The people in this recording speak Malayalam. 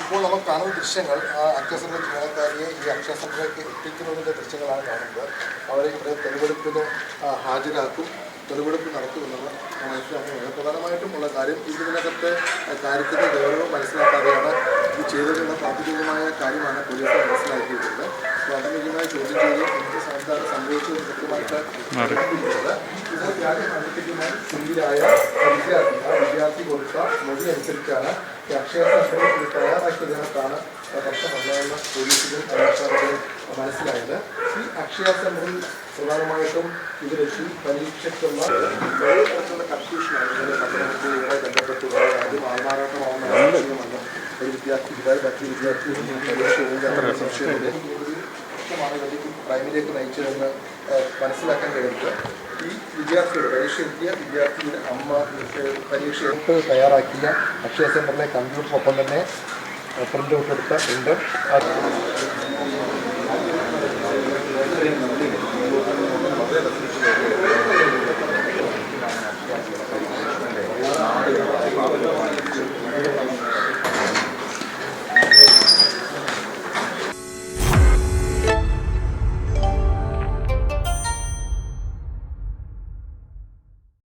ഇപ്പോൾ നമ്മൾ കാണുന്ന ദൃശ്യങ്ങൾ അക്ഷയ സെൻ്റർ ജീവനക്കാരിയെ ഈ അക്ഷയ സെൻ്ററിലേക്ക് എത്തിക്കുന്നതിൻ്റെ ദൃശ്യങ്ങളാണ് കാണുന്നത്. അവരെ ഇവിടെ തെളിവെടുപ്പിന് ഹാജരാക്കും, തെളിവെടുപ്പ് നടത്തുമെന്നാണ് മനസ്സിലാക്കുന്നത്. പ്രധാനമായിട്ടും ഉള്ള കാര്യം ഇതിനകത്തെ കാര്യത്തിൻ്റെ ഗൗരവം മനസ്സിലാക്കാതെയാണ് ഇത് ചെയ്തതെന്ന പ്രാഥമികമായ കാര്യമാണ് പോലീസ് മനസ്സിലാക്കിയിട്ടുള്ളത്. പ്രാഥമികമായി ചോദ്യം ചെയ്ത് എന്ത് സംഭവിച്ചത് കൃത്യമായിട്ട് നടത്തിയിട്ടുള്ളത്. ഇത് വ്യാജം കണ്ടെത്തിക്കുന്ന സിവിലായ വിദ്യാർത്ഥി കൊടുത്ത മൊഴി അനുസരിച്ചാണ് അക്ഷയ സെൻ്ററിൽ ഇത് തയ്യാറാക്കിയതിനകത്താണ് പ്രശ്നം വന്നതെന്ന് പോലീസിലും അന്വേഷണത്തിലും മനസ്സിലായത്. ഈ അക്ഷയ സെൻ്ററിൽ പ്രധാനമായിട്ടും ഇതിലെത്തി പരീക്ഷയ്ക്കുള്ള കൺഫ്യൂഷനാണ് പത്രവുമായി ബന്ധപ്പെട്ടുള്ള ആദ്യം ആൾമാറാട്ടമാവുന്ന സംശയമല്ല. ഒരു വിദ്യാർത്ഥിയുമായി മറ്റൊരു വിദ്യാർത്ഥി പരീക്ഷ സംശയമുണ്ട്. പ്രശ്നമാണ് ഇതിലേക്ക് പ്രൈമിലേക്ക് നയിച്ചതെന്ന് മനസ്സിലാക്കാൻ കഴിയുന്നത്. ഈ വിദ്യാർത്ഥിയുടെ പരീക്ഷ എത്തിയ വിദ്യാർത്ഥിയുടെ അമ്മ പരീക്ഷ തയ്യാറാക്കിയ അക്ഷയ സെൻ്ററിലെ കമ്പ്യൂട്ടറൊപ്പം തന്നെ പ്രിൻ്റ് ഔട്ട് എടുത്ത പ്രിൻ്റർ വളരെ